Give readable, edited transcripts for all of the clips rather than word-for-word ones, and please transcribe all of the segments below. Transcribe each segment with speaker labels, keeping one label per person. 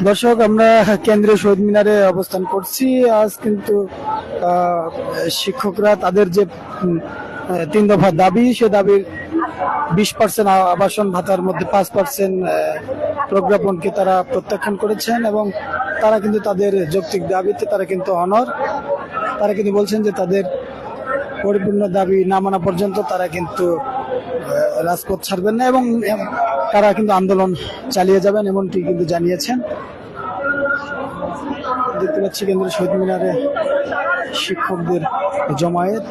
Speaker 1: দর্শক, আমরা কেন্দ্রীয় শহীদ মিনারে অবস্থান করছি। আজ কিন্তু শিক্ষকরা তাদের যে 3 দফা দাবি, সে দাবির 20% আবাসন ভাতার মধ্যে 5% প্রজ্ঞাপনকে তারা প্রত্যাখ্যান করেছেন এবং তারা কিন্তু তাদের যৌক্তিক দাবিতে তারা কিন্তু অনড়। তারা কিন্তু বলছেন যে তাদের পরিপূর্ণ দাবি না মানা পর্যন্ত তারা কিন্তু রাজপথ ছাড়বেন না এবং তারা কিন্তু আন্দোলন চালিয়ে যাবেন, এমনটি কিন্তু জানিয়েছেন। দেখতে পাচ্ছি কেন্দ্রীয় শহীদ মিনারে শিক্ষকদের জমায়েত।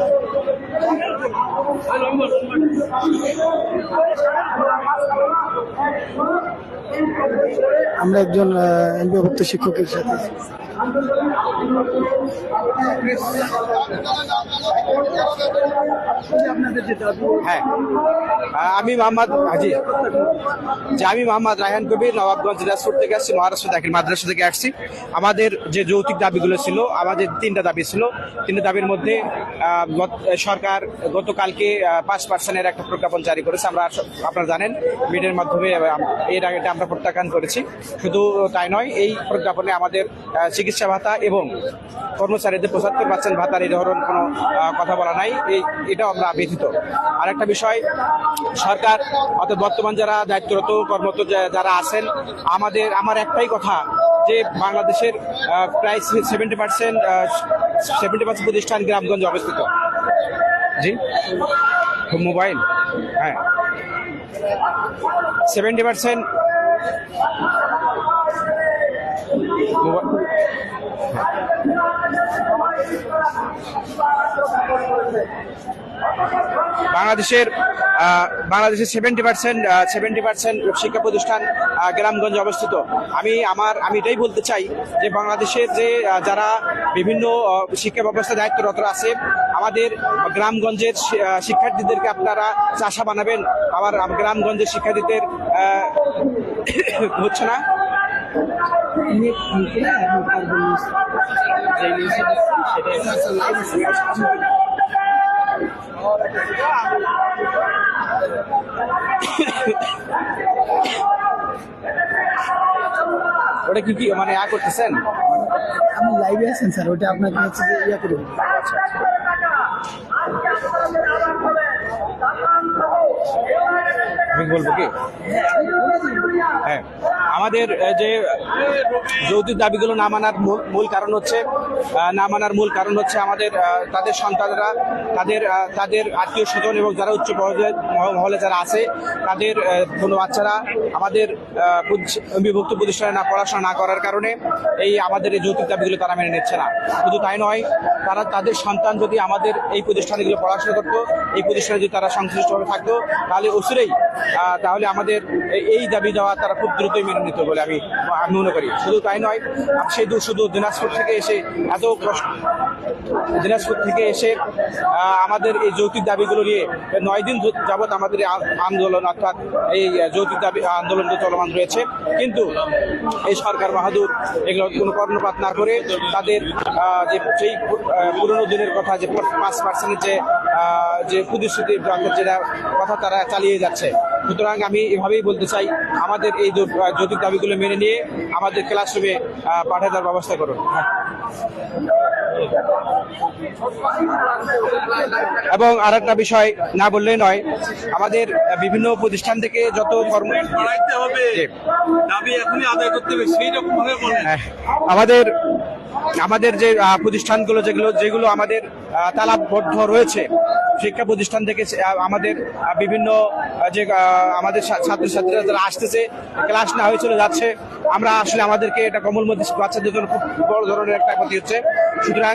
Speaker 1: আমরা একজন এমপিভুক্ত শিক্ষকের সাথে
Speaker 2: হ্যাঁ, আমি মোহাম্মদ রায়হান কবির, নবাবগঞ্জ দিনাজপুর থেকে আসছি, মহারাষ্ট্র দাখিল মাদ্রাসা থেকে আসছি। আমাদের যে যৌক্তিক দাবিগুলো ছিল, আমাদের 3টা দাবি ছিল। 3টা দাবির মধ্যে সরকার গতকালকে 5% একটা প্রজ্ঞাপন জারি করেছে। আপনারা জানেন, মিডিয়ার মাধ্যমে এর আগে আমরা প্রত্যাখ্যান করেছি। শুধু তাই নয়, এই প্রজ্ঞাপনে আমাদের চিকিৎসা ভাতা এবং কর্মচারীদের 75% ভাতার এই ধরনের কোনো কথা বলা নাই। এটাও আমরা ব্যথিত। আরেকটা বিষয়, সরকার অর্থাৎ বর্তমান যারা দায়িত্বরত কর্মরত যারা আছেন, আমার একটাই কথা যে বাংলাদেশের প্রায় 70% প্রতিষ্ঠান গ্রামগঞ্জে অবস্থিত। জি, মোবাইল, হ্যাঁ, 70% বাংলাদেশের 70% শিক্ষা প্রতিষ্ঠান গ্রামগঞ্জে অবস্থিত। আমি এটাই বলতে চাই যে বাংলাদেশের যে যারা বিভিন্ন শিক্ষা ব্যবস্থা দায়িত্বরত আছে, আমাদের গ্রামগঞ্জের শিক্ষার্থীদেরকে আপনারা চাষা বানাবেন। আমার গ্রামগঞ্জের শিক্ষার্থীদের হচ্ছে না। ওটা কি মানে করতেছেন?
Speaker 1: আপনি লাইভে আছেন স্যার, ওটা আপনাকে হচ্ছে যে করুন।
Speaker 2: আমি বলবো কি, হ্যাঁ, আমাদের যে যৌক্তিক দাবিগুলো না মানার মূল কারণ হচ্ছে আমাদের তাদের সন্তানরা, তাদের আত্মীয় স্বজন এবং যারা উচ্চ মহলে যারা আছে, তাদের কোনো বাচ্চারা আমাদের বিভক্ত প্রতিষ্ঠানে পড়াশোনা না করার কারণে আমাদের এই যৌক্তিক দাবিগুলো তারা মেনে নিচ্ছে না। শুধু তাই নয়, তাদের সন্তান যদি আমাদের এই প্রতিষ্ঠানগুলো পড়াশোনা করতো, এই প্রতিষ্ঠানে যদি তারা সংশ্লিষ্টভাবে থাকতো, তাহলে আমাদের এই দাবি দেওয়া তারা খুব দ্রুতই মেনে নিত বলে আমি মনে করি। শুধু তাই নয়, শুধু দিনাজপুর থেকে এসে আমাদের এই যৌক্তিক দাবিগুলো নিয়ে 9 দিন যাবৎ আমাদের আন্দোলন, অর্থাৎ এই যৌক্তিক দাবি আন্দোলন চলমান রয়েছে। কিন্তু এই সরকার বাহাদুর এগুলো কোনো কর্ণপাত না করে তাদের সেই পুরনো দিনের কথা, যে 5% যে প্রতিশ্রুতি যেটা কথা তারা চালিয়ে যাচ্ছে। সুতরাং আমি এভাবেই বলতে চাই, আমাদের এই যৌক্তিক দাবিগুলো মেনে নিয়ে আমাদের ক্লাসরুমে পাঠিয়ে দেওয়ার ব্যবস্থা করুন। এবং আরেকটা বিষয় না বললেই নয়, আমাদের বিভিন্ন প্রতিষ্ঠান থেকে যত আমাদের যে প্রতিষ্ঠানগুলো যেগুলো আমাদের তালাবদ্ধ রয়েছে, শিক্ষা প্রতিষ্ঠান থেকে আমাদের বিভিন্ন যে আমাদের ছাত্রছাত্রীরা যারা আসতেছে, ক্লাস না হয়ে চলে যাচ্ছে, আমরা আসলে আমাদেরকে এটা কমলমতি বাচ্চাদের জন্য খুব বড় ধরনের একটা ক্ষতি হচ্ছে। সুতরাং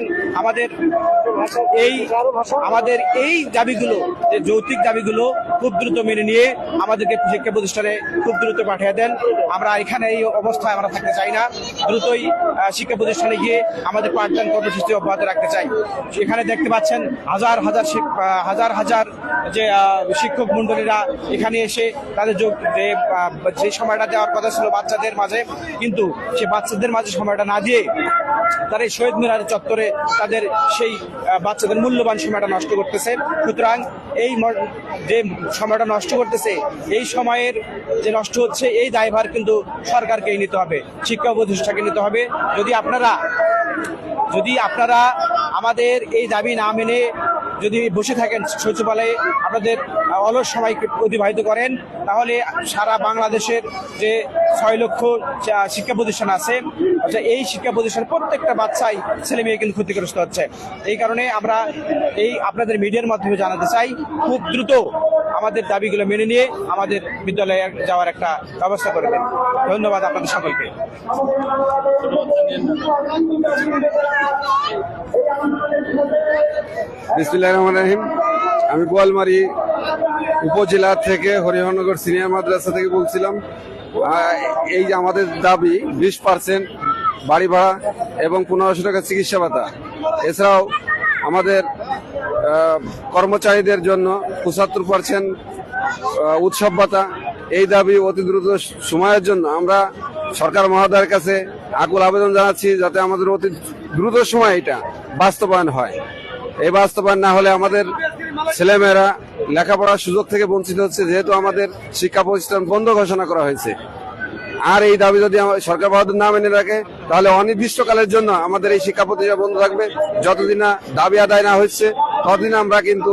Speaker 2: আমাদের এই দাবিগুলো, যে যৌক্তিক দাবিগুলো খুব দ্রুত মেনে নিয়ে আমাদেরকে শিক্ষা প্রতিষ্ঠানে খুব দ্রুত পাঠিয়ে দেন। আমরা এখানে এই অবস্থায় আমরা থাকতে চাই না। দ্রুতই শিক্ষা প্রতিষ্ঠানে গিয়ে আমাদের পাঠদান কর্মসূচি অব্যাহত রাখতে চাই। এখানে দেখতে পাচ্ছেন হাজার হাজার হাজার হাজার যে শিক্ষক মণ্ডলীরা এখানে এসে তাদের যে সময়টা দেওয়ার কথা ছিল বাচ্চাদের মাঝে, কিন্তু সে বাচ্চাদের মাঝে সময়টা না দিয়ে তারা এই শহীদ মিনার চত্বরে তাদের সেই বাচ্চাদের মূল্যবান সময়টা নষ্ট করতেছে। সুতরাং যে সময়টা নষ্ট করতেছে, এই সময়ের যে নষ্ট হচ্ছে, এই দায়ভার কিন্তু সরকারকেই নিতে হবে, শিক্ষা প্রতিষ্ঠানকে নিতে হবে। যদি আপনারা আমাদের এই দাবি না মেনে যদি বসে থাকেন সচিবালয়ে, আপনাদের অলস সময় অতিবাহিত করেন, তাহলে সারা বাংলাদেশের যে 6 লক্ষ শিক্ষা প্রতিষ্ঠান আছে, এই শিক্ষা প্রতিষ্ঠান প্রত্যেকটা বাচ্চাই ছেলে মেয়ে কিন্তু ক্ষতিগ্রস্ত হচ্ছে। এই কারণে আমরা আপনাদের মিডিয়ার মাধ্যমে জানাতে চাই, খুব দ্রুত আমাদের দাবিগুলো মেনে নিয়ে আমাদের বিদ্যালয়ে যাওয়ার একটা ব্যবস্থা করে দেন। ধন্যবাদ আপনাদের সকলকে।
Speaker 3: বিসমিল্লাহির রহমানির রহিম। আমি বোয়ালমারী উপজেলা থেকে হরিহরনগর সিনিয়র মাদ্রাসা থেকে বলছিলাম। এই যে আমাদের দাবি 20% বাড়ি ভাড়া এবং 1500 টাকা চিকিৎসা ভাতা, এছাড়াও আমাদের কর্মচারীদের জন্য 75% উৎসব ভাতা, এই দাবি অতি দ্রুত সময়ের জন্য আমরা সরকার মহোদয়ের কাছে আকুল আবেদন জানাচ্ছি, যাতে আমাদের অতি দ্রুত সময় এটা বাস্তবায়ন হয়। এই বাস্তবায়ন না হলে আমাদের ছেলেমেয়েরা লেখাপড়ার সুযোগ থেকে বঞ্চিত হচ্ছে, যেহেতু আমাদের শিক্ষা প্রতিষ্ঠান বন্ধ ঘোষণা করা হয়েছে। আর এই দাবি যদি সরকার মহোদয় না মেনে রাখে, তাহলে অনির্দিষ্টকালের জন্য আমাদের এই শিক্ষা প্রতিষ্ঠান বন্ধ থাকবে। যতদিন না দাবি আদায় না হচ্ছে, ততদিন আমরা কিন্তু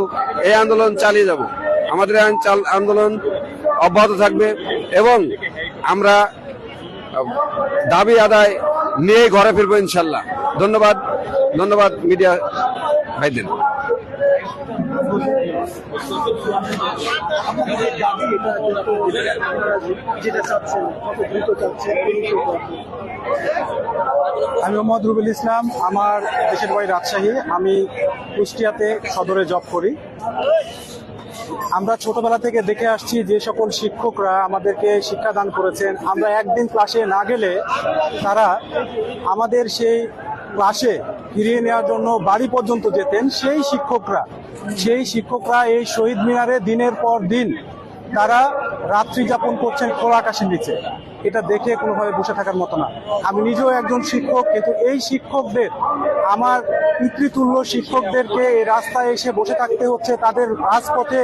Speaker 3: এই আন্দোলন চালিয়ে যাব। আমাদের আন্দোলন অব্যাহত থাকবে এবং আমরা দাবি আদায় নিয়ে ঘরে ফিরবো ইনশাল্লাহ। ধন্যবাদ মিডিয়া ভাইদের।
Speaker 1: আমি মোহাম্মদ রুবেল ইসলাম, আমার দেশের বাড়ি রাজশাহী, আমি কুষ্টিয়াতে সদরে জব করি। আমরা ছোটবেলা থেকে দেখে আসছি যে সকল শিক্ষকরা আমাদেরকে শিক্ষাদান করেছেন, আমরা একদিন ক্লাসে না গেলে তারা আমাদের সেই ক্লাসে ফিরিয়ে নেওয়ার জন্য বাড়ি পর্যন্ত যেতেন। সেই শিক্ষকরা এই শহীদ মিনারে দিনের পর দিন তারা রাত্রি যাপন করছেন খোলা আকাশের নিচে। এটা দেখে কোনোভাবে বসে থাকার মতো না। আমি নিজেও একজন শিক্ষক, কিন্তু এই শিক্ষকদের, আমার পিতৃতুল্য শিক্ষকদেরকে এই রাস্তায় এসে বসে থাকতে হচ্ছে। তাদের রাজপথে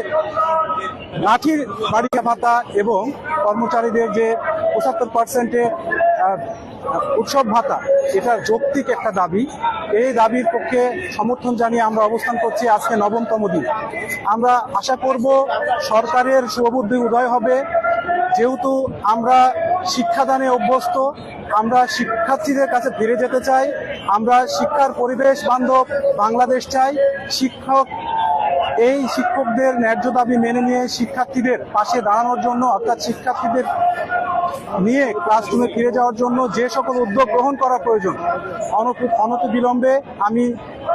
Speaker 1: লাঠির বাড়ি ভাতা এবং কর্মচারীদের যে 75% উৎসব ভাতা, এটা যৌক্তিক একটা দাবি। এই দাবির পক্ষে সমর্থন জানিয়ে আমরা অবস্থান করছি আজকে 9তম দিন। আমরা আশা করব সরকারের শুভবুদ্ধি উদয় হবে। যেহেতু আমরা শিক্ষাদানে অভ্যস্ত, আমরা শিক্ষার্থীদের কাছে ফিরে যেতে চাই, আমরা শিক্ষার পরিবেশ বান্ধব বাংলাদেশ চাই। এই শিক্ষকদের ন্যায্য দাবি মেনে নিয়ে শিক্ষার্থীদের পাশে দাঁড়ানোর জন্য, অর্থাৎ শিক্ষার্থীদের নিয়ে ক্লাসরুমে ফিরে যাওয়ার জন্য যে সকল উদ্যোগ গ্রহণ করা প্রয়োজন, অনতিবিলম্বে আমি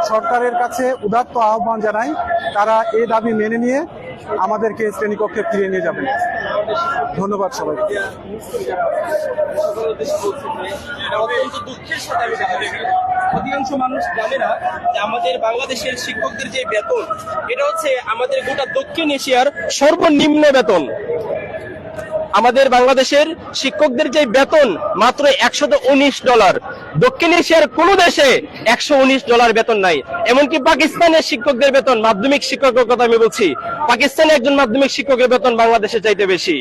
Speaker 1: সরকারের কাছে উদাত্ত আহ্বান জানাই, তারা এই দাবি মেনে নিয়ে আমাদেরকে শ্রেণীকক্ষে ফিরিয়ে নিয়ে যাবেন। ধন্যবাদ সবাইকে।
Speaker 4: অত্যন্ত দুঃখের সাথে আমি দেখা দেখি অধিকাংশ মানুষ জানে না যে আমাদের বাংলাদেশের শিক্ষকদের যে বেতন, এটা হচ্ছে আমাদের গোটা দক্ষিণ এশিয়ার সর্বনিম্ন বেতন। আমাদের বাংলাদেশের শিক্ষকদের যে বেতন মাত্র $119। দক্ষিণ এশিয়ার কোন দেশে $119 বেতন নাই। এমনকি পাকিস্তানের শিক্ষকদের বেতন, মাধ্যমিক শিক্ষকের কথা আমি বলছি, পাকিস্তানে একজন মাধ্যমিক শিক্ষকের বেতন বাংলাদেশের চাইতে বেশি।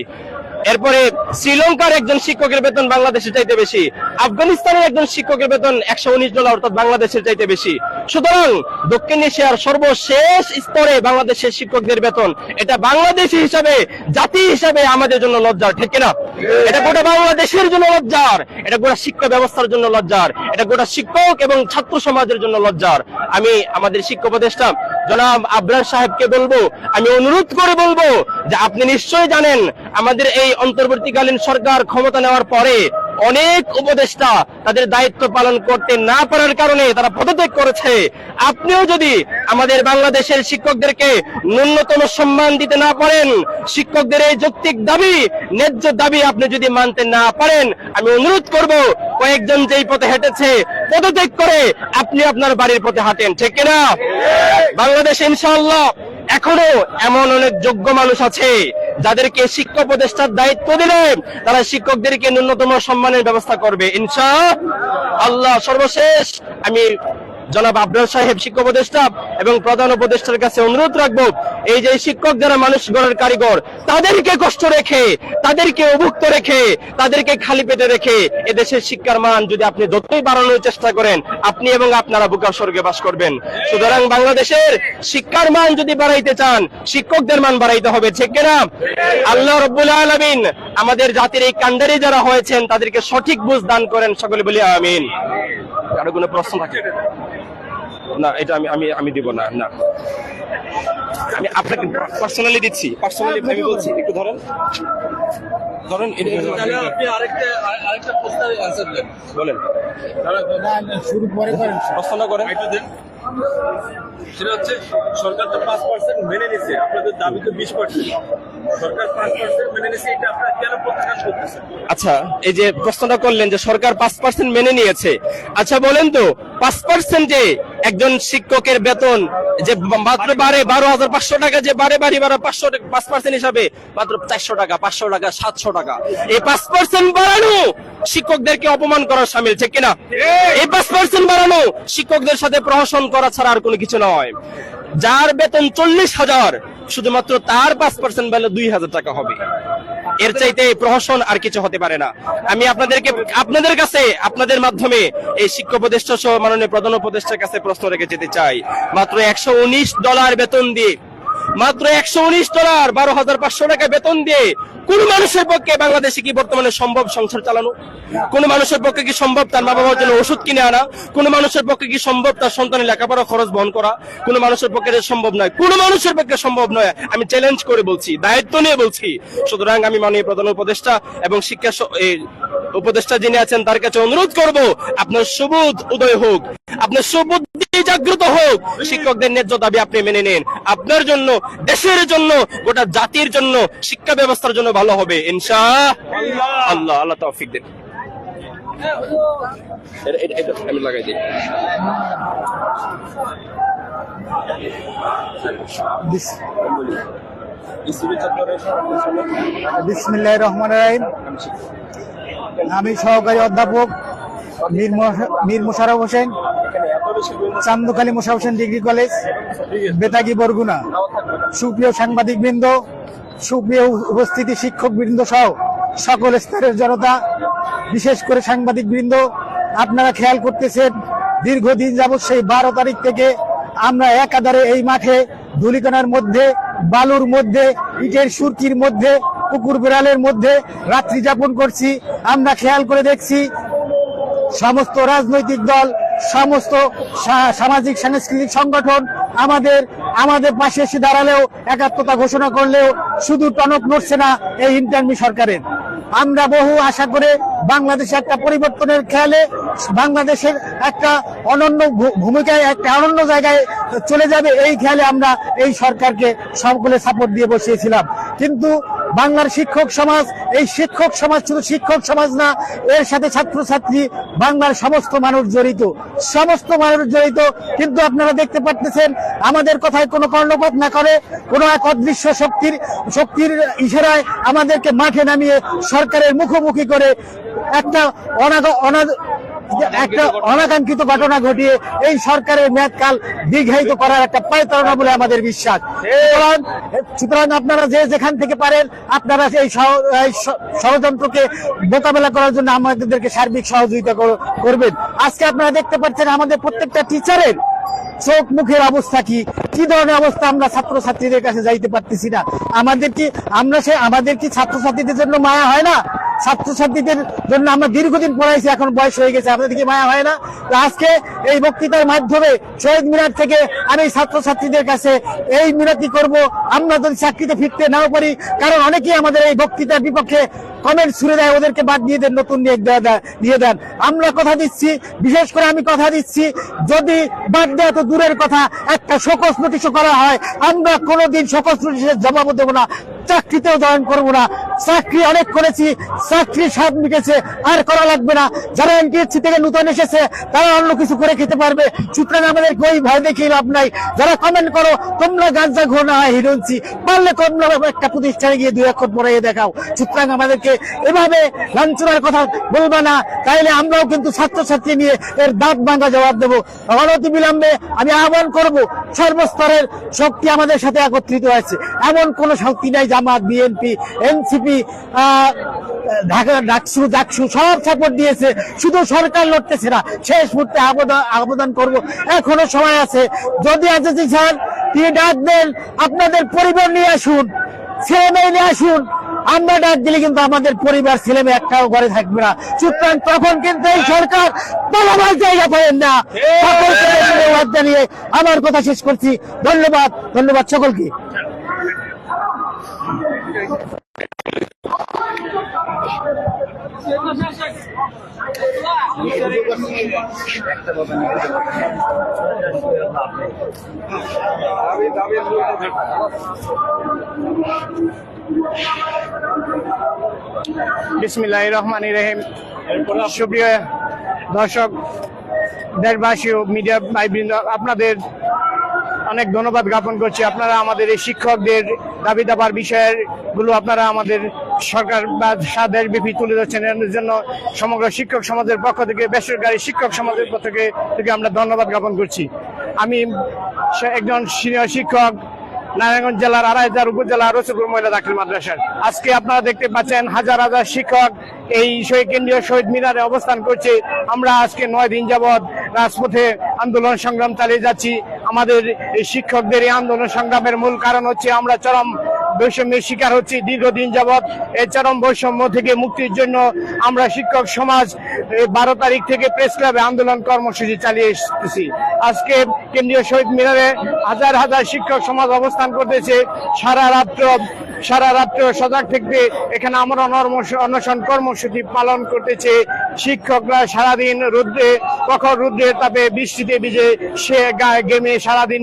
Speaker 4: এরপরে শ্রীলঙ্কার একজন শিক্ষকের বেতন বাংলাদেশের চাইতে বেশি। আফগানিস্তানের একজন শিক্ষকের বেতন $119, অর্থাৎ বাংলাদেশের চাইতে বেশি। সুতরাং দক্ষিণ এশিয়ার সর্বশেষ স্তরে বাংলাদেশের শিক্ষকদের বেতন, এটা বাংলাদেশি হিসাবে, জাতি হিসাবে আমাদের জন্য লজ্জার, ঠিক কিনা? এটা গোটা বাংলাদেশের জন্য লজ্জার, এটা গোটা শিক্ষা ব্যবস্থার জন্য লজ্জার, এটা গোটা শিক্ষক এবং ছাত্র সমাজের জন্য লজ্জার। আমি আমাদের শিক্ষা উপদেষ্টা জনাব আবরার সাহেবকে বলবো, আমি অনুরোধ করে বলবো যে আপনি নিশ্চয়ই জানেন আমাদের এই অন্তর্বর্তীকালীন সরকার ক্ষমতা নেওয়ার পরে অনেক উপদেষ্টা তাদের দায়িত্ব পালন করতে না পারার কারণে তারা পদত্যাগ করেছে। আপনিও যদি আমাদের বাংলাদেশের শিক্ষকদেরকে ন্যূনতম সম্মান দিতে না পারেন, শিক্ষকদের এই যৌক্তিক দাবি, ন্যায্য দাবি আপনি যদি মানতে না পারেন, আমি অনুরোধ করব কয়েকজন যেই পথে হেঁটেছে পদত্যাগ করে আপনি আপনার বাড়ির পথে হাঁটেন, ঠিক কিনা? বাংলাদেশ ইনশাআল্লাহ এখনো এমন অনেক যোগ্য মানুষ আছে যাদেরকে শিক্ষা উপদেষ্টার দায়িত্ব দিলে তারা শিক্ষকদেরকে ন্যূনতম সম্মানের ব্যবস্থা করবে ইনশাআল্লাহ। সর্বশেষ আমি জনাব আবরার সাহেব শিক্ষা উপদেষ্টা এবং প্রধান উপদেষ্টার কাছে অনুরোধ রাখবো, এই যে শিক্ষক যারা মানুষ গড়ার কারিগর, তাদেরকে কষ্ট রেখে, তাদেরকে অভুক্ত রেখে, তাদেরকে খালি পেটে রেখে এদেশের শিক্ষার মান যদি আপনি যতই বাড়ানোর চেষ্টা করেন, আপনি এবং আপনারা বুকা স্বর্গে বাস করবেন। সুতরাং বাংলাদেশের শিক্ষার মান যদি বাড়াইতে চান, শিক্ষকদের মান বাড়াইতে হবে, ঠিক কিনা? আল্লাহ রাব্বুল আলামিন আমাদের জাতির এই কান্ডারি যারা হয়েছেন তাদেরকে সঠিক বুঝ দান করেন, সকলে বলি আমিন। কারো কোনো প্রশ্ন থাকে? না, এটা আমি দিব না। না, আমি আপনাকে পার্সোনালি দিচ্ছি, পার্সোনালি আমি বলছি, একটু ধরেন
Speaker 5: তাহলে আপনি আরেকটা প্রশ্নের অ্যানসার দেন।
Speaker 4: বলেন,
Speaker 1: শুরু পরে করেন।
Speaker 4: প্রশ্ন করেন।
Speaker 5: সেটা হচ্ছে সরকার তো 5% মেনে নিছে, আপনাদের দাবি তো 20%। সরকার 5% মেনে নিছে, এটা আপনারা কেন প্রত্যাখ্যান করতেছেন?
Speaker 4: আচ্ছা, এই যে প্রশ্নটা করলেন যে সরকার 5% মেনে নিয়েছে, আচ্ছা বলেন তো 5% একজন শিক্ষকের বেতন যে মাত্র বাড়ে 12,500 টাকা, যে বাড়ে 5% হিসাবে মাত্র 400 টাকা, 500 টাকা, 700 টাকা, এই 5% বাড়ানো শিক্ষকদেরকে অপমান করার শামিল, ঠিক কিনা? এই 5% বাড়ানো শিক্ষকদের সাথে প্রহসন করা ছাড়া আর কোনো কিছু নয়। যার বেতন 40,000, শুধুমাত্র তার 5% বেলা 2,000 টাকা হবে। এর চাইতে প্রহসন আর কিছু হতে পারে না। আমি আপনাদের কাছে, আপনাদের মাধ্যমে এই শিক্ষা উপদেষ্টা সহ মাননীয় প্রধান উপদেষ্টার কাছে প্রশ্ন রেখে যেতে চাই, মাত্র $119 বেতন দিয়ে, মাত্র $119, 12,500 টাকা বেতন দিয়ে কোন মানুষের পক্ষে বাংলাদেশে কি বর্তমানে সম্ভব সংসার চালানো? কোন মানুষের পক্ষে কি সম্ভব তার মা বাবার জন্য ওষুধ কিনে আনা? কোন মানুষের পক্ষে কি সম্ভব তার সন্তানের লেখাপড়া খরচ বহন করা? কোন মানুষের পক্ষে সম্ভব নয়, কোন মানুষের পক্ষে সম্ভব নয়। আমি চ্যালেঞ্জ করে বলছি, দায়িত্ব নিয়ে বলছি। সুতরাং আমি মাননীয় প্রধান উপদেষ্টা এবং শিক্ষা উপদেষ্টা যিনি আছেন তার কাছে অনুরোধ করব, আপনার সুবোধ উদয় হোক, আপনার সুবুদ্ধি জাগ্রত হোক, শিক্ষকদের ন্যায্য দাবি আপনি মেনে নিন। আপনার জন্য, দেশের জন্য, গোটা জাতির জন্য, শিক্ষা ব্যবস্থার জন্য ভালো হবে ইনশাআল্লাহ। আল্লাহ তৌফিক দেন। এটা আমি লাগাই দিই।
Speaker 1: বিসমিল্লাহির রহমানির রহিম। আমি সহকারী অধ্যাপক মীর মোশাররফ হোসেন, চান্দখালী মোশাররফ হোসেন ডিগ্রি কলেজ, বেতাগী, বরগুনা। সুপ্রিয় সাংবাদিক বৃন্দ, সুপ্রিয় উপস্থিতি শিক্ষক বৃন্দ সহ সকল স্তরের জনতা, বিশেষ করে সাংবাদিক বৃন্দ, আপনারা খেয়াল করতেছেন দীর্ঘদিন যাবৎ সেই 12 তারিখ থেকে আমরা একাধারে এই মাঠে ধুলিকণার মধ্যে, বালুর মধ্যে, ইটের সুরকির মধ্যে, কুকুর বিড়ালের মধ্যে রাত্রি যাপন করছি। আমরা খেয়াল করে দেখছি সমস্ত রাজনৈতিক দল, সমস্ত সামাজিক সাংস্কৃতিক সংগঠন আমাদের পাশে এসে দাঁড়ালেও, একাত্মতা ঘোষণা করলেও শুধু টনক নড়ছে না এই ইন্টারমি সরকারের। আমরা বহু আশা করে বাংলাদেশে একটা পরিবর্তনের খেয়ালে, বাংলাদেশের একটা অনন্য ভূমিকায়, একটা অনন্য জায়গায় চলে যাবে এই খেয়ালে আমরা এই সরকারকে সকলে সাপোর্ট দিয়ে বসিয়েছিলাম। কিন্তু বাংলার শিক্ষক সমাজ, এই শিক্ষক সমাজ শুধু শিক্ষক সমাজ না, এর সাথে ছাত্রছাত্রী, বাংলার সমস্ত মানুষ জড়িত, কিন্তু আপনারা দেখতে পাচ্ছেন আমাদের কথায় কোনো কর্ণপাত না করে কোনো এক অদৃশ্য শক্তির ইশারায় আমাদেরকে মাঠে নামিয়ে সরকারের মুখোমুখি করে একটা অনাকাঙ্ক্ষিত ঘটনা ঘটিয়ে এই সরকারের মেয়াদকাল দীর্ঘায়িত করার একটা পায়তারা বলে আমাদের বিশ্বাস। সুতরাং আপনারা যে যেখান থেকে পারেন আপনারা এই ষড়যন্ত্রকে মোকাবেলা করার জন্য আমাদেরকে সার্বিক সহযোগিতা করবেন। আজকে আপনারা দেখতে পাচ্ছেন আমাদের প্রত্যেকটা টিচারের চোখ মুখের অবস্থা কি ধরনের অবস্থা, আমরা ছাত্রছাত্রীদের কাছে যাইতে পারতেছি না। আমাদের কি ছাত্রছাত্রীদের জন্য মায়া হয় না? ছাত্রছাত্রীদের জন্য আমরা দীর্ঘদিন পড়াইছি, এখন বয়স হয়ে গেছে, আমাদের কি মায়া হয় না? তো আজকে এই বক্তৃতার মাধ্যমে শহীদ মিনার থেকে আমি ছাত্রছাত্রীদের কাছে এই মিনতি করব, আমরা যদি চাকরিতে ফিরতে নাও পারি, কারণ অনেকেই আমাদের এই বক্তৃতার বিপক্ষে কমেন্ট ছুড়ে দেয়, ওদেরকে বাদ দিয়ে দেন, নতুন দিয়ে দেন। আমরা কথা দিচ্ছি, বিশেষ করে আমি কথা দিচ্ছি, যদি বাদ দেওয়া তো দূরের কথা, একটা শোকজ নোটিশও করা হয়, আমরা কোনোদিন শোকজ নোটিশের জবাবও দেবো না, চাকরিতেও জয়েন করবো না,
Speaker 6: চাকরি অনেক করেছি, চাকরি স্বাদ মিটেছে, আর করা লাগবে না। যারা এনটিএসসি থেকে নতুন এসেছে তারা অন্য কিছু করে খেতে পারবে, সুতরাং আমাদের ওই ভয় দেখিয়ে লাভ নাই। যারা কমেন্ট করো তোমরা গাঁজা ঘো না হয় হিরোইনছি, পারলে তোমরা একটা প্রতিষ্ঠানে গিয়ে 2 অক্ষর পড়াইয়ে দেখাও। সুতরাং আমাদেরকে এভাবে লাঞ্ছনার কথা বলবে না, তাইলে আমরাও কিন্তু ছাত্রছাত্রী নিয়ে এর দাঁত ভাঙা জবাব দেবো। অনতি বিলম্বে আমি আহ্বান করব, সর্বস্তরের শক্তি আমাদের সাথে একত্রিত হয়েছে। এমন কোন শক্তি নাই, জামাত, বিএনপি, এনসিপি, ডাকসু সব সাপোর্ট দিয়েছে, শুধু সরকার লড়তেছে না। শেষ মুহূর্তে আবেদন করব, এখনো সময় আছে। যদি আজাদি স্যার তিনি ডাক দেন, আপনাদের পরিবার নিয়ে আসুন, ছেলে মেয়ে নিয়ে আসুন। আমরা ডাক দিলে কিন্তু আমাদের পরিবার ছেলে মেয়ে একটাও ঘরে থাকবে না। সুতরাং তখন কিন্তু এই সরকার বলাবার জায়গা পাবেন না। সকলকে ধন্যবাদ জানিয়ে আমার কথা শেষ করছি। ধন্যবাদ সকলকে। বিসমিল্লাহির রহমানির রহিম। সুপ্রিয় দর্শক, দেশবাসী ও মিডিয়া ভাইবৃন্দ, আপনাদের অনেক ধন্যবাদ জ্ঞাপন করছি। আপনারা আমাদের এই শিক্ষকদের দাবি দাবার বিষয়গুলো আপনারা আমাদের সরকার বা দেশব্যাপী তুলে ধরছেন। এর জন্য সমগ্র শিক্ষক সমাজের পক্ষ থেকে, বেসরকারি শিক্ষক সমাজের পক্ষ থেকে আমরা ধন্যবাদ জ্ঞাপন করছি। আমি একজন সিনিয়র শিক্ষক, নারায়ণগঞ্জ জেলার আড়াইহাজার উপজেলা রসুলপুর মহিলা দাখিল মাদ্রাসার। আজকে আপনারা দেখতে পাচ্ছেন হাজার হাজার শিক্ষক এই কেন্দ্রীয় শহীদ মিনারে অবস্থান করছে। আমরা আজকে 9 দিন যাবৎ রাজপথে আন্দোলন সংগ্রাম চালিয়ে যাচ্ছি। আমাদের এই শিক্ষকদের এই আন্দোলন সংগ্রামের মূল কারণ হচ্ছে আমরা চরম বৈষম্যের শিকার হচ্ছি দীর্ঘদিন যাবৎ। এই চরম বৈষম্য থেকে মুক্তির জন্য আমরা শিক্ষক সমাজ 12 তারিখ থেকে প্রেস ক্লাবে আন্দোলন কর্মসূচি চালিয়ে এসেছি। আজকে কেন্দ্রীয় শহীদ মিনারে হাজার হাজার শিক্ষক সমাজ অবস্থান করতেছে। সারা রাত্র সজাগ থাকতে এখানে আমরা অনশন কর্মসূচি পালন করতেছে। শিক্ষকরা সারাদিন প্রখর রুদ্রের তাপে, বৃষ্টিতে ভিজে সে গেমে সারাদিন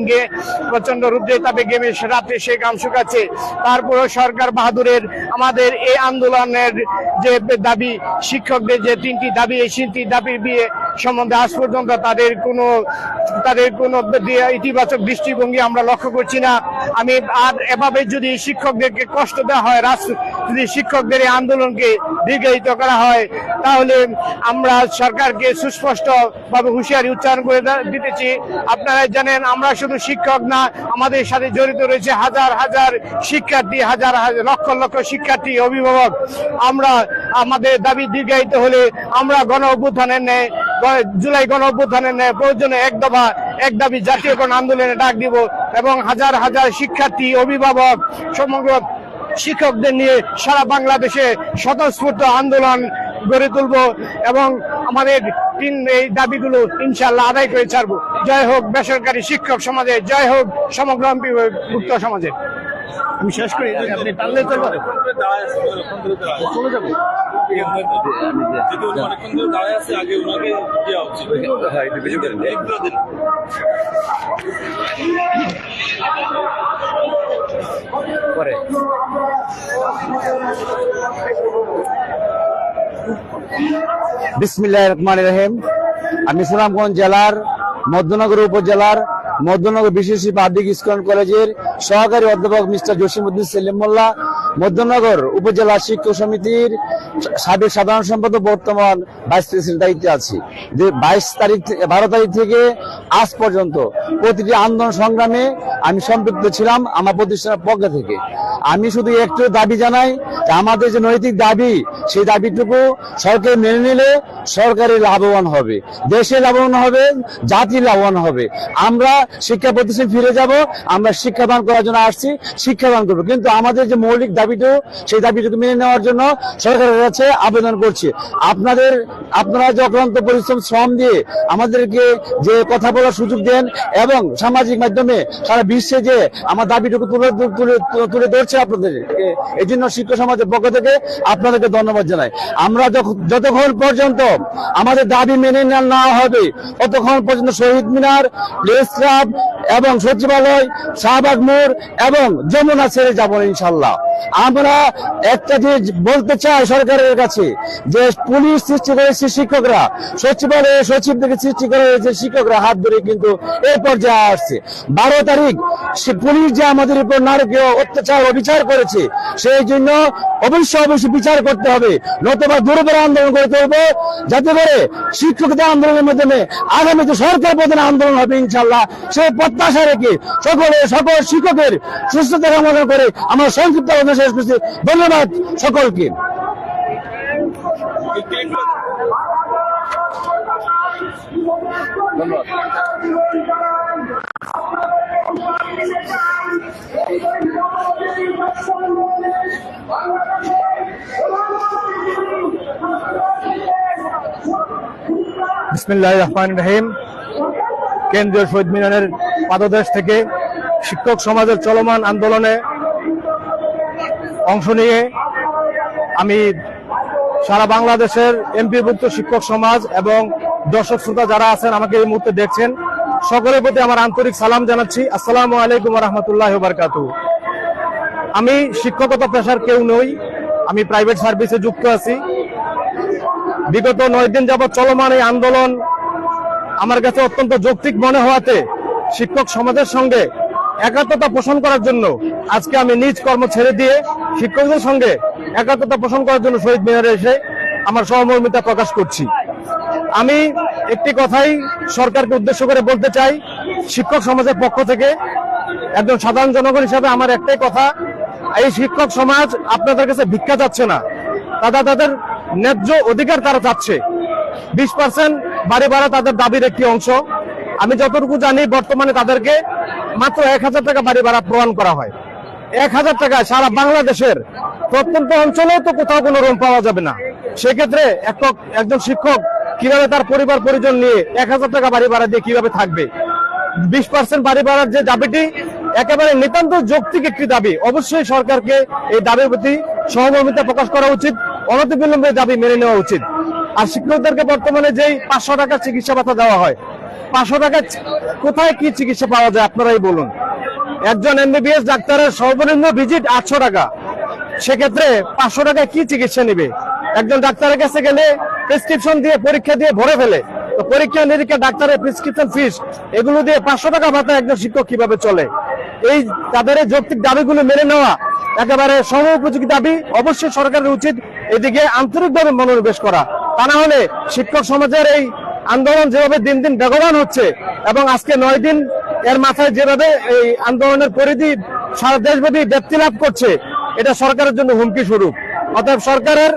Speaker 6: প্রচন্ড রুদ্রের তাপে গেমে রাত্রে সে গাম শুকাচ্ছে। তারপরও সরকার বাহাদুরের আমাদের এই আন্দোলনের যে দাবি, শিক্ষকদের যে 3টি দাবি, এই 3টি দাবির সম্বন্ধে আজ পর্যন্ত তাদের কোনো ইতিবাচক দৃষ্টিভঙ্গি আমরা লক্ষ্য করছি না। আর এভাবে যদি শিক্ষকদেরকে কষ্ট দেওয়া হয়, যদি শিক্ষকদের এই আন্দোলনকে দীর্ঘায়িত করা হয়, তাহলে আমরা সরকারকে সুস্পষ্ট ভাবে হুঁশিয়ারি উচ্চারণ করে দিতেছি। আপনারা জানেন, আমরা শুধু শিক্ষক না, আমাদের সাথে জড়িত রয়েছে হাজার হাজার শিক্ষার্থী, হাজার হাজার লক্ষ লক্ষ শিক্ষার্থী, অভিভাবক। আমরা আমাদের দাবি দীর্ঘায়িত হলে আমরা জুলাই গণ অভ্যুত্থানের ন্যায় প্রয়োজনে এক দাবি জাতীয়করণ আন্দোলনে ডাক দিব এবং হাজার হাজার শিক্ষার্থী, অভিভাবক, সমগ্র শিক্ষকদের নিয়ে সারা বাংলাদেশে স্বতঃস্ফূর্ত আন্দোলন গড়ে তুলব এবং আমাদের এই দাবিগুলো ইনশাআল্লাহ আদায় করে ছাড়বো। জয় হোক বেসরকারি শিক্ষক সমাজের, জয় হোক সমগ্র মুক্ত সমাজের। আমি শেষ করি, আপনি টানলে চলবে, চলে যাবো।
Speaker 7: বিসমিল্লাহির রহমানির রহিম। আমি সুনামগঞ্জ জেলার মধ্যনগর উপজেলার মধ্যনগর বিশেষ পাবলিক স্কুল কলেজের সহকারী অধ্যাপক মিস্টার জসিমউদ্দিন সেলিম মোল্লা, মধ্যনগর উপজেলা শিক্ষক সমিতির সাবেক সাধারণ সম্পাদক, বর্তমান ভাইস প্রেসিডেন্ট দায়িত্বে আছি। 12 তারিখ থেকে আজ পর্যন্ত প্রতিটি আন্দোলন সংগ্রামে আমি সম্পৃক্ত ছিলাম আমার প্রতিষ্ঠানের পক্ষ থেকে। আমি শুধু একটু দাবি জানাই যে আমাদের যে নৈতিক দাবি, সেই দাবিটুকু সরকার মেনে নিলে সরকারের লাভবান হবে, দেশে লাভবান হবে, জাতি লাভবান হবে। আমরা শিক্ষা প্রতিষ্ঠানে ফিরে যাব, আমরা শিক্ষাদান করার জন্য আসছি, শিক্ষাদান করবো। কিন্তু আমাদের যে মৌলিক দাবিটুকু, সেই দাবিটুকু মেনে নেওয়ার জন্য সরকারের কাছে আবেদন করছি। আপনারা যে অক্লান্ত পরিশ্রম শ্রম দিয়ে আমাদেরকে যে কথা বলার সুযোগ দেন এবং সামাজিক মাধ্যমে সারা বিশ্বে যে আমার দাবিটুকু তুলে ধরছেন, করেছে আপনাদের, এই জন্য শিক্ষক সমাজের পক্ষ থেকে আপনাদেরকে ধন্যবাদ জানাই। আমরা যতক্ষণ পর্যন্ত আমাদের দাবি মেনে নেওয়া হবে ততক্ষণ পর্যন্ত শহীদ মিনার, প্রেস ক্লাব এবং সচিবালয়, শাহবাগ মোড় এবং যমুনা ছেড়ে যাব ইনশাল্লাহ। আমরা একটা জিনিস বলতে চাই সরকারের কাছে, যে পুলিশ সৃষ্টি করেছে শিক্ষকরা, সচিবালয়ে সচিব থেকে সৃষ্টি করা হয়েছে শিক্ষকরা, হাত ধরে কিন্তু এই পর্যায়ে আসছে। 12 তারিখ পুলিশ যে আমাদের উপর নারকীয় অত্যাচার অবিচার করেছে, সেই জন্য অবশ্যই বিচার করতে হবে, নতুবা দুর্বল আন্দোলন করতে হবে, যাতে করে শিক্ষকদের আন্দোলনের মাধ্যমে আগামীতে সরকার প্রধান আন্দোলন হবে ইনশাল্লাহ। সেই প্রত্যাশা রেখে সকল শিক্ষকের সুস্থতা কামনা করে আমার সংক্ষিপ্ত আলোচনা শেষ করছি। ধন্যবাদ সকলকে।
Speaker 6: বিসমিল্লাহির রহমানির রহিম। কেন্দ্রীয় শহীদ মিনারের পাদদেশ থেকে শিক্ষক সমাজের চলমান আন্দোলনে অংশ নিয়ে আমি সারা বাংলাদেশের এমপিভুক্ত শিক্ষক সমাজ এবং দর্শক শ্রোতা যারা আছেন আমাকে এই মুহূর্তে দেখছেন, সকলের প্রতি আমার আন্তরিক সালাম জানাচ্ছি। আসসালামু আলাইকুম ওয়া রাহমাতুল্লাহি ওয়া বারাকাতুহু। আমি শিক্ষকতা পেশার কেউ নই, আমি প্রাইভেট সার্ভিসে যুক্ত আছি। বিগত 9 দিন যাবৎ চলমান এই আন্দোলন আমার কাছে অত্যন্ত যৌক্তিক মনে হওয়াতে শিক্ষক সমাজের সঙ্গে একাত্মতা পোষণ করার জন্য আজকে আমি নিজ কর্ম ছেড়ে দিয়ে শিক্ষকদের সঙ্গে একাত্মতা পোষণ করার জন্য শহীদ মিনারে এসে আমার সহমর্মিতা প্রকাশ করছি। আমি একটি কথাই সরকারকে উদ্দেশ্য করে বলতে চাই, শিক্ষক সমাজের পক্ষ থেকে একজন সাধারণ জনগণ হিসাবে আমার একটাই কথা, এই শিক্ষক সমাজ আপনাদের কাছে ভিক্ষা চাচ্ছে না, তাদের ন্যায্য অধিকার তারা চাচ্ছে। 20% বাড়ি ভাড়া তাদের দাবির একটি অংশ। আমি যতটুকু জানি বর্তমানে তাদেরকে মাত্র 1000 টাকা বাড়ি ভাড়া প্রদান করা হয়। 1000 টাকায় সারা বাংলাদেশের প্রত্যন্ত অঞ্চলেও তো কোথাও কোনো রুম পাওয়া যাবে না। সেক্ষেত্রে একজন শিক্ষক কিভাবে তার পরিবার পরিজন নিয়ে 1000 টাকা বাড়ি ভাড়া দিয়ে কিভাবে থাকবে? 20% বাড়ি ভাড়ার যে দাবিটি একেবারে নিতান্ত যৌক্তিক একটি দাবি, অবশ্যই সরকারকে এই দাবির প্রতি সহমর্মিতা প্রকাশ করা উচিত, অনতিবিলম্বে দাবি মেনে নেওয়া উচিত। আর শিক্ষকদেরকে বর্তমানে যেই 500 টাকা চিকিৎসা ভাতা দেওয়া হয়, 500 টাকা কোথায় কি চিকিৎসা পাওয়া যায় আপনারাই বলুন। একজন এমবিবিএস ডাক্তারের সর্বনিম্ন ভিজিট 800 টাকা, সেক্ষেত্রে 500 টাকায় কি চিকিৎসা নেবে? একজন ডাক্তারের কাছে গেলে প্রেসক্রিপশন দিয়ে পরীক্ষা দিয়ে ভরে ফেলে, তো পরীক্ষা নিরীক্ষা ডাক্তারের প্রেসক্রিপশন ফিস এগুলো দিয়ে 500 টাকা ভাতা একজন শিক্ষক কিভাবে চলে? এই তাদের যৌক্তিক দাবিগুলো মেনে নেওয়া একেবারে সময়োপযোগী দাবি। অবশ্যই সরকারের উচিত এদিকে আন্তরিকভাবে মনোনিবেশ করা, তা না হলে শিক্ষক সমাজের এই আন্দোলন যেভাবে দিন দিন বেগবান হচ্ছে এবং আজকে 9 দিন এর মাথায় যেভাবে এই আন্দোলনের পরিধি সারা দেশব্যাপী ব্যাপ্তি লাভ করছে, এটা সরকারের জন্য হুমকি স্বরূপ। অতএব সরকারের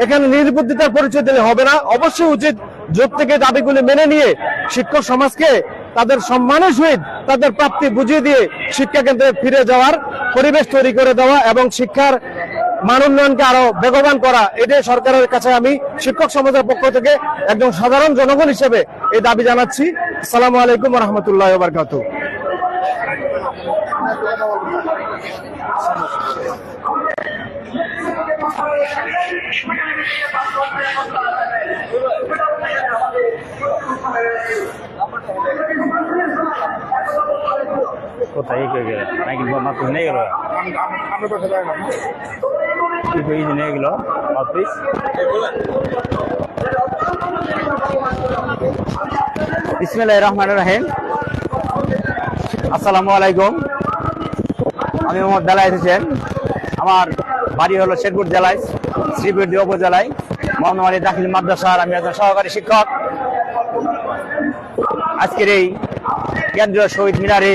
Speaker 6: এখানে নির্বুদ্ধিতার পরিচয় দিলে হবে না, অবশ্যই উচিত যৌক্তিক দাবিগুলি মেনে নিয়ে শিক্ষক সমাজকে তাদের সম্মানের সহিত তাদের প্রাপ্তি বুঝিয়ে দিয়ে শিক্ষা কেন্দ্রে ফিরে যাওয়ার পরিবেশ তৈরি করে দেওয়া এবং শিক্ষার মান উন্নয়নকে আরো বেগবান করা, এটাই সরকারের কাছে আমি শিক্ষক সমাজের পক্ষ থেকে একজন সাধারণ জনগণ হিসেবে এই দাবি জানাচ্ছি। আসসালামু আলাইকুম ওয়া রাহমাতুল্লাহি ওয়া বারাকাতুহু।
Speaker 8: কোথায় গেল নাকি মাত্র নিয়ে গেল নিয়ে গেল অফিস। বিসমিল্লাহির রহমানির রহিম। আসসালামু আলাইকুম। আমি মোহাম্মদ বেলায়েত হোসেন, আমার বাড়ি হলো শেরপুর জেলায় শ্রীবৃদ্ধি উপজেলায় মোহাম্মদ দাখিল মাদ্রাসার আমি একজন সহকারী শিক্ষক। আজকের এই কেন্দ্রীয় শহীদ মিনারে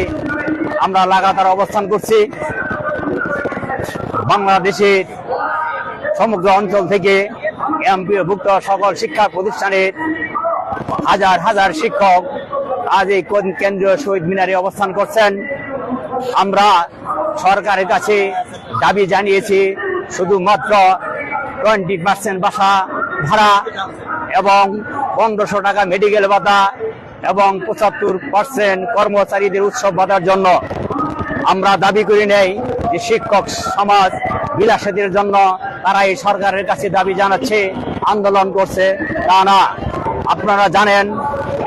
Speaker 8: আমরা লাগাতার অবস্থান করছি। বাংলাদেশের সমগ্র অঞ্চল থেকে এমপিওভুক্ত সকল শিক্ষা প্রতিষ্ঠানের হাজার হাজার শিক্ষক আজ এই কেন্দ্রীয় শহীদ মিনারে অবস্থান করছেন। আমরা সরকারের কাছে দাবি জানিয়েছি শুধুমাত্র 20% বাসা ভাড়া এবং 1500 টাকা মেডিকেল ভাতা এবং 75% কর্মচারীদের উৎসব ভাতার জন্য। আমরা দাবি করি নেই যে শিক্ষক সমাজ বিলাসিতার জন্য তারা এই সরকারের কাছে দাবি জানাচ্ছে, আন্দোলন করছে, তা না। আপনারা জানেন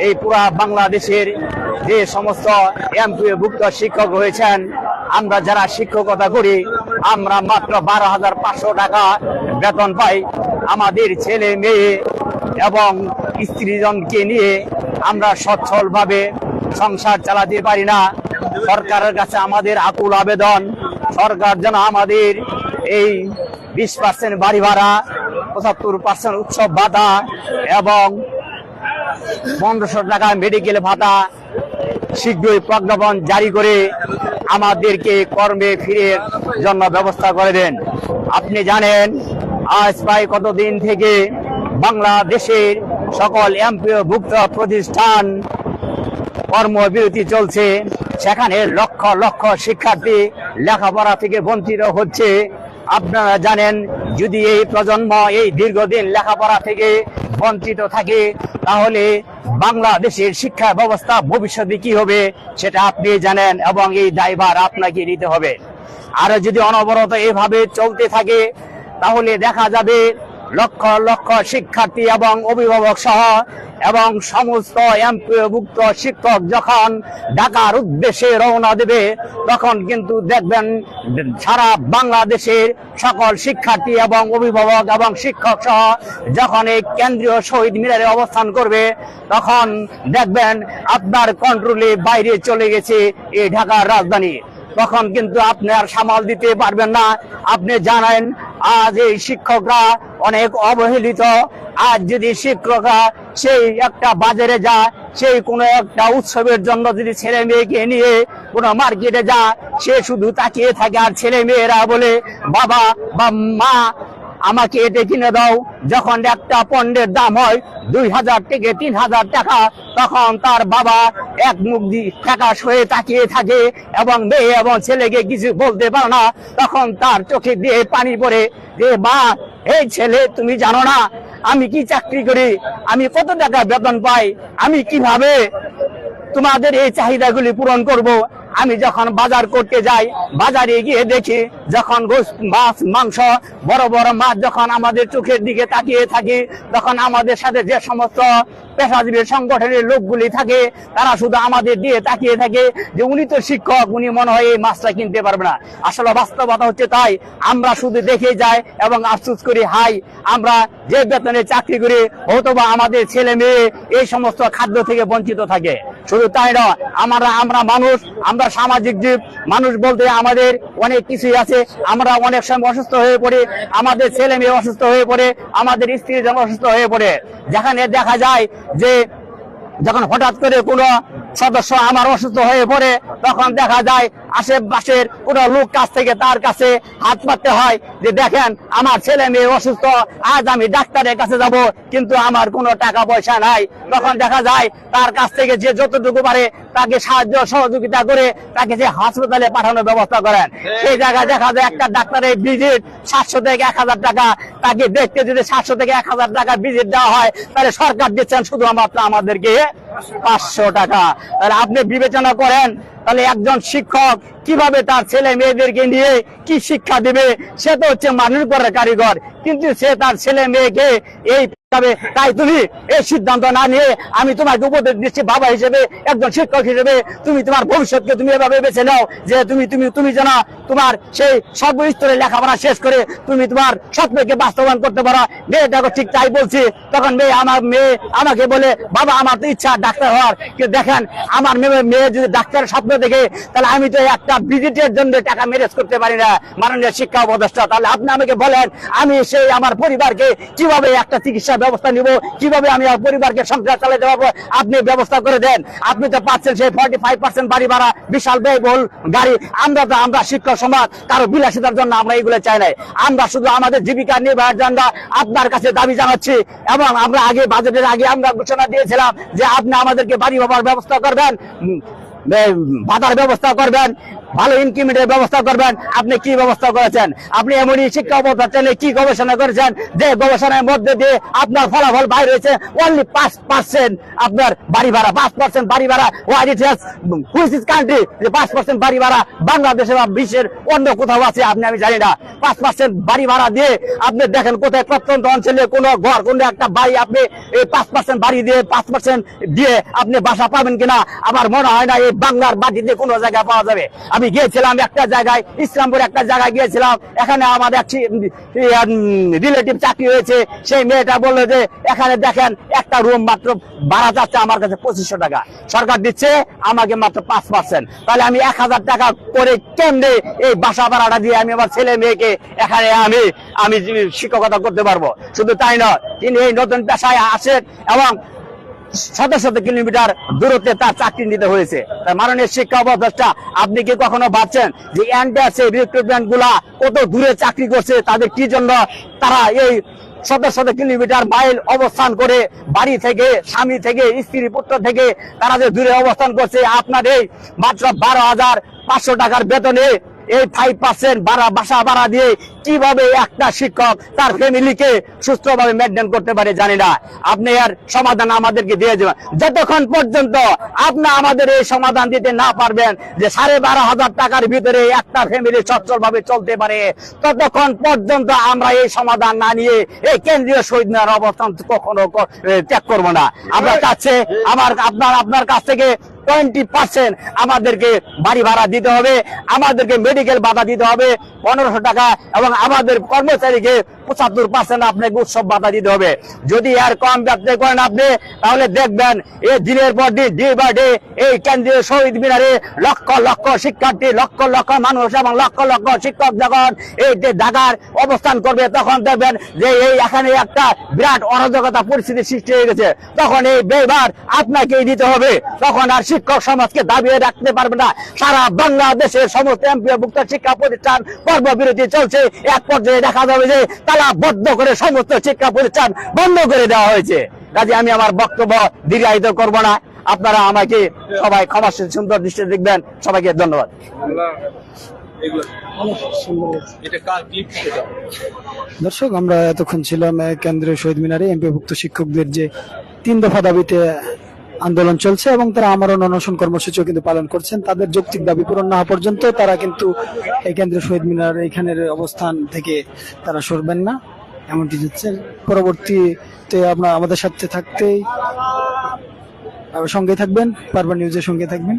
Speaker 8: এই পুরা বাংলাদেশের যে সমস্ত এমপিওভুক্ত শিক্ষক রয়েছেন, আমরা যারা শিক্ষকতা করি আমরা মাত্র 12,500 টাকা বেতন পাই। আমাদের ছেলে মেয়ে এবং স্ত্রীজনকে নিয়ে আমরা সচ্ছলভাবে সংসার চালাতে পারি না। সরকারের কাছে আমাদের আকুল আবেদন, সরকার যেন আমাদের এই 20% বাড়ি ভাড়া, 75% উৎসব ভাতা এবং 1500 টাকা মেডিকেল ভাতা শীঘ্রই প্রজ্ঞাপন জারি করে আমাদেরকে কর্মে ফিরের জন্য ব্যবস্থা করে দেন। আপনি জানেন আজ প্রায় কতদিন থেকে বাংলাদেশের সকল এমপিওভুক্ত প্রতিষ্ঠান কর্মবিরতি চলছে, সেখানে লক্ষ লক্ষ শিক্ষার্থী লেখাপড়া থেকে বঞ্চিত হচ্ছে। আপনারা জানেন যদি এই প্রজন্ম এই দীর্ঘদিন লেখাপড়া থেকে বঞ্চিত থাকে তাহলে বাংলাদেশের শিক্ষা ব্যবস্থা ভবিষ্যতে কি হবে সেটা আপনি জানেন, এবং এই দায়ভার আপনাকে নিতে হবে। আর যদি অনবরত এভাবে চলতে থাকে তাহলে দেখা যাবে লক্ষ লক্ষ শিক্ষার্থী এবং অভিভাবক সহ এবং সমস্ত এমপিওভুক্ত শিক্ষক যখন ঢাকার উদ্দেশ্যে রওনা দেবে তখন কিন্তু দেখবেন সারা বাংলাদেশের সকল শিক্ষার্থী এবং অভিভাবক এবং শিক্ষক সহ যখন এই কেন্দ্রীয় শহীদ মিনারে অবস্থান করবে তখন দেখবেন আপনার কন্ট্রোলে বাইরে চলে গেছে এই ঢাকার রাজধানী। তখন কিন্তু আপনি আর সামাল দিতে পারবেন না। আপনি জানেন আজ এই শিক্ষকরা অনেক অবহেলিত। আজ যদি শিক্ষকরা সেই একটা বাজারে যায়, সেই কোনো একটা উৎসবের জন্য যদি ছেলে মেয়েকে নিয়ে কোনো মার্কেটে যায়, সে শুধু তাকিয়ে থাকে আর ছেলে মেয়েরা বলে বাবা বা মা আমাকে এটা কিনে দাও। যখন একটা পণ্যের দাম হয় 2,000 থেকে 3,000 টাকা তখন তার বাবা এক মুখ দিয়ে ফ্যাকাশ হয়ে তাকিয়ে থাকে এবং মেয়ে এবং ছেলেকে কিছু বলতে পারে না। তখন তার চোখে দিয়ে পানি পড়ে যে মা, এই ছেলে তুমি জানো না আমি কি চাকরি করি, আমি কত টাকা বেতন পাই, আমি কিভাবে তোমাদের এই চাহিদাগুলি পূরণ করব। আমি যখন বাজার করতে যাই, বাজারে গিয়ে দেখি যখন মাছ মাংস বড় বড় মাছ যখন আমাদের চোখের দিকে তাকিয়ে থাকি তখন আমাদের সাথে যে সমস্ত পেশাজীবী সংগঠনের লোকগুলি থাকে তারা শুধু আমাদের দিয়ে তাকিয়ে থাকে যে উনি তো শিক্ষক, উনি মনে হয় এই মাছটা কিনতে পারবে না। আসলে বাস্তবতা হচ্ছে তাই, আমরা শুধু দেখে যাই এবং আফসোস করি হাই আমরা যে বেতনে চাকরি করি অথবা আমাদের ছেলে মেয়ে এই সমস্ত খাদ্য থেকে বঞ্চিত থাকে। শুধু তাই নয়, আমরা মানুষ, আমরা সামাজিক জীব। মানুষ বলতে আমাদের অনেক কিছুই আছে। আমরা অনেক সময় অসুস্থ হয়ে পড়ি, আমাদের ছেলে মেয়ে অসুস্থ হয়ে পড়ে, আমাদের স্ত্রীজন অসুস্থ হয়ে পড়ে। যেখানে দেখা যায় যে যখন হঠাৎ করে কোনো সদস্য আমার অসুস্থ হয়ে পড়ে তখন দেখা যায় আশেপাশের কোনো লোক কাছ থেকে তার কাছে হাত পাততে হয় যে দেখেন আমার ছেলে মেয়ে অসুস্থ, আজ আমি ডাক্তারের কাছে যাব কিন্তু আমার কোনো টাকা পয়সা নাই। তখন দেখা যায় তার কাছ থেকে যে যতটুকু পারে তাকে সাহায্য সহযোগিতা করে তাকে যে হাসপাতালে পাঠানোর ব্যবস্থা করেন। সেই জায়গায় দেখা যায় একটা ডাক্তারের ভিজিট 700 থেকে 1,000 টাকা, তাকে দেখতে যদি 700 থেকে 1,000 টাকা ভিজিট দেওয়া হয় তাহলে সরকার দিচ্ছেন শুধুমাত্র আমাদেরকে 500 টাকা। তাহলে আপনি বিবেচনা করেন তাহলে একজন শিক্ষক কিভাবে তার ছেলে মেয়েদেরকে নিয়ে কি শিক্ষা দিবে? সে তো হচ্ছে মানুষ পরের কারিগর, কিন্তু সে তার ছেলে মেয়েকে এই তাই তুমি এই সিদ্ধান্ত না নিয়ে আমি তোমাকে উপদেশ দিচ্ছি বাবা হিসেবে, একজন শিক্ষক হিসেবে তুমি তোমার ভবিষ্যৎকে তুমি এভাবে বেছে নাও যে তুমি যেন তোমার সেই সর্বস্তরে লেখাপড়া শেষ করে তুমি তোমার স্বপ্নকে বাস্তবায়ন করতে পারো। মেয়েটাকে ঠিক তাই বলছি। তখন মেয়ে আমাকে বলে বাবা আমার তো ইচ্ছা ডাক্তার হওয়ার, কিন্তু দেখেন আমার মেয়ে যদি ডাক্তারের স্বপ্ন দেখে তাহলে আমি তো একটা ভিজিটের জন্য টাকা ম্যানেজ করতে পারি না মাননীয় শিক্ষা উপদেষ্টা। তাহলে আপনি আমাকে বলেন আমি সেই আমার পরিবারকে কিভাবে একটা চিকিৎসা ব্যবস্থা নিব, কিভাবে আমি আমার পরিবারকে সংসার চালাতে পারবো? আপনি ব্যবস্থা করে দেন। আপনি তো পাচ্ছেন সেই 45% বাড়ি ভাড়া, বিশাল ব্যয়বহুল গাড়ি। আমরা শিক্ষক সমাজ কারো বিলাসিতার জন্য আমরা এগুলো চাই নাই। আমরা শুধু আমাদের জীবিকা নির্বাহের জন্য আপনার কাছে দাবি জানাচ্ছি এবং আমরা আগে বাজেটের আগে আমরা ঘোষণা দিয়েছিলাম যে আপনি আমাদেরকে বাড়ি ভাড়ার ব্যবস্থা করবেন, ভাতার ব্যবস্থা করবেন, ভালো ইনক্রিমেন্টের ব্যবস্থা করবেন। আপনি কি ব্যবস্থা করেছেন? আপনি এমনই শিক্ষা প্রতিষ্ঠানে কি গবেষণা করেছেন যে গবেষণার মধ্যে দিয়ে আপনার ফলাফল বাইর হয়েছে অনলি 5% আপনার বাড়ি ভাড়া, 5% বাড়ি ভাড়া। What it is, which is country যে 5% বাড়ি ভাড়া বাংলাদেশে বা বিশ্বের অন্য কোথাও আছে আমি জানি না। 5% বাড়ি ভাড়া দিয়ে আপনি দেখেন কোথায় প্রত্যন্ত অঞ্চলে কোনো ঘর, কোনো একটা বাড়ি আপনি এই 5% বাড়ি দিয়ে 5% দিয়ে আপনি বাসা পাবেন কিনা আমার মনে হয় না এই বাংলার বাড়িতে কোনো জায়গায় পাওয়া যাবে। আমি গিয়েছিলাম একটা জায়গায়, ইসলামপুর একটা জায়গায় গিয়েছিলাম, এখানে আমাদের এক রিলেটিভ চাকরি হয়েছে, সেই মেয়েটা বললো যে এখানে দেখেন একটা রুম মাত্র ভাড়া যাচ্ছে আমার কাছে 2500 টাকা, সরকার দিচ্ছে আমাকে মাত্র 5%। তাহলে আমি 1000 টাকা করে কেমনে এই বাসা ভাড়াটা দিয়ে আমি আমার ছেলে মেয়েকে এখানে আমি শিক্ষকতা করতে পারবো? শুধু তাই নয়, তিনি এই নতুন পেশায় আসেন এবং শত শত কিলোমিটার দূরত্বে তার চাকরি নিতে হয়েছে। তার মাননীয় শিক্ষা উপদেষ্টা, আপনি কি কখনো ভাবছেন যে রিক্রুটমেন্ট গুলা কত দূরে চাকরি করছে, তাদের কি জন্য তারা এই শত শত কিলোমিটার মাইল অবস্থান করে বাড়ি থেকে, স্বামী থেকে, স্ত্রী পুত্র থেকে তারা যে দূরে অবস্থান করছে, আপনার এই মাত্র 12,500 টাকার বেতনে এই 5% বাসা ভাড়া দিয়ে কিভাবে একটা শিক্ষক তার ফ্যামিলিকে সুস্থভাবে মেনটেন করতে পারে জানি না। আপনি এর সমাধান আমাদেরকে দিয়ে যাবেন। যতক্ষণ পর্যন্ত আপনি আমাদের এই সমাধান দিতে না পারবেন যে 12,500 টাকার ভিতরে একটা ফ্যামিলি সচ্ছলভাবে চলতে পারে, ততক্ষণ পর্যন্ত আমরা এই সমাধান না নিয়ে এই কেন্দ্রীয় শহীদ মিনার অবস্থান কখনো ত্যাগ করবো না। আমরা চাচ্ছি আপনার কাছ থেকে 20% আমাদেরকে বাড়ি ভাড়া দিতে হবে, আমাদেরকে মেডিকেল ভাতা দিতে হবে 1500 টাকা, এবং আমাদের কর্মচারীকে 75% আপনাকে উৎসব ভাতা দিতে হবে। যদি এর কম ব্যবসা করেন আপনি, তাহলে দেখবেন এই দিনের পর দিন, ডে বাই ডে এই কেন্দ্রীয় শহীদ মিনারে লক্ষ লক্ষ শিক্ষার্থী, লক্ষ লক্ষ মানুষ এবং লক্ষ লক্ষ শিক্ষক যখন এই ঢাকার অবস্থান করবে, তখন দেখবেন যে এই এখানে একটা বিরাট অরাজকতা পরিস্থিতি সৃষ্টি হয়ে গেছে। তখন এই ব্যয়ভার আপনাকেই দিতে হবে। তখন আর শিক্ষক সমাজকে দাবিয়ে রাখতে পারবে না। সারা বাংলাদেশের সমস্ত এমপিওভুক্ত শিক্ষা প্রতিষ্ঠান কর্মবিরতি চলছে, এক পর্যায়ে দেখা যাবে যে তালা বদ্ধ করে সমস্ত শিক্ষা প্রতিষ্ঠান বন্ধ করে দেওয়া হয়েছে। কাজে আমি আমার বক্তব্য দীর্ঘায়িত করব না, আপনারা আমাকে সবাই ক্ষমাশীল সুন্দর দৃষ্টি দেখবেন। সবাইকে ধন্যবাদ।
Speaker 1: দর্শক, আমরা এতক্ষণ ছিলাম কেন্দ্রীয় শহীদ মিনারে এমপিওভুক্ত শিক্ষকদের যে 3 দফা দাবিতে আন্দোলন চলছে এবং তারা আমরণ অনশন কর্মসূচিও কিন্তু পালন করছেন। তাদের যৌক্তিক দাবি পূরণ না হওয়া পর্যন্ত তারা কিন্তু এই কেন্দ্রীয় শহীদ মিনার এইখানের অবস্থান থেকে তারা সরবেন না, এমনটি হচ্ছে। পরবর্তীতে আপনারা আমাদের সাথে থাকতেই সঙ্গে থাকবেন, পারবা নিউজের সঙ্গে থাকবেন।